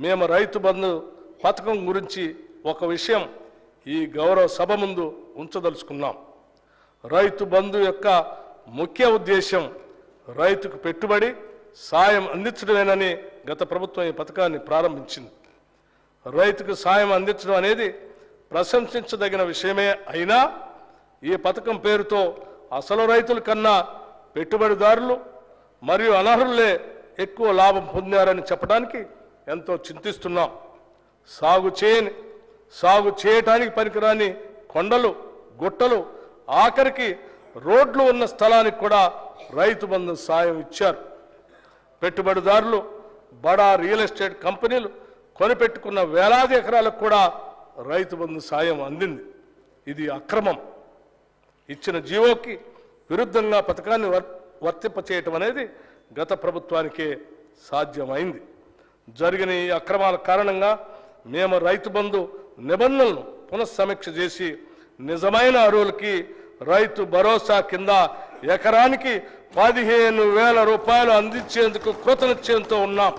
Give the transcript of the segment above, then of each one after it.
మేము రైతు బంధు పథకం గురించి ఒక విషయం ఈ గౌరవ సభ ముందు ఉంచదలుచుకున్నాం. రైతు బంధు యొక్క ముఖ్య ఉద్దేశం రైతుకు పెట్టుబడి సాయం అందించడమేనని గత ప్రభుత్వం ఈ పథకాన్ని ప్రారంభించింది. రైతుకు సాయం అందించడం అనేది ప్రశంసించదగిన విషయమే అయినా ఈ పథకం పేరుతో అసలు రైతుల కన్నా పెట్టుబడిదారులు మరియు అనర్హులే ఎక్కువ లాభం పొందారని చెప్పడానికి ఎంతో చింతిస్తున్నాం. సాగు చేయటానికి పనికిరాని కొండలు, గుట్టలు, ఆఖరికి రోడ్లు ఉన్న స్థలానికి కూడా రైతు బంధు సాయం ఇచ్చారు. పెట్టుబడిదారులు, బడా రియల్ ఎస్టేట్ కంపెనీలు కొనిపెట్టుకున్న వేలాది ఎకరాలకు కూడా రైతు బంధు సాయం అందింది. ఇది అక్రమం. ఇచ్చిన జీవోకి విరుద్ధంగా పథకాన్ని వర్తింపచేయటం అనేది గత ప్రభుత్వానికే సాధ్యమైంది. జరిగిన ఈ అక్రమాల కారణంగా మేము రైతు బంధు నిబంధనలను పునఃసమీక్ష చేసి నిజమైన అర్హులకి రైతు భరోసా కింద ఎకరానికి 15,000 రూపాయలు అందించేందుకు కృతనిశ్చయంతో ఉన్నాం.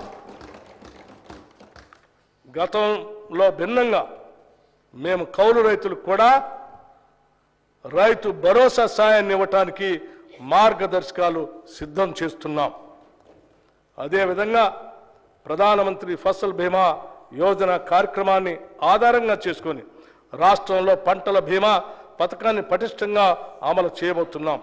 గతంలో భిన్నంగా మేము కౌలు రైతులకు కూడా రైతు భరోసా సాయాన్ని ఇవ్వటానికి మార్గదర్శకాలు సిద్ధం చేస్తున్నాం. అదేవిధంగా ప్రధానమంత్రి ఫసల్ బీమా యోజన కార్యక్రమాన్ని ఆధారంగా చేసుకొని రాష్ట్రంలో పంటల బీమా పథకాన్ని పటిష్టంగా అమలు చేయబోతున్నాం.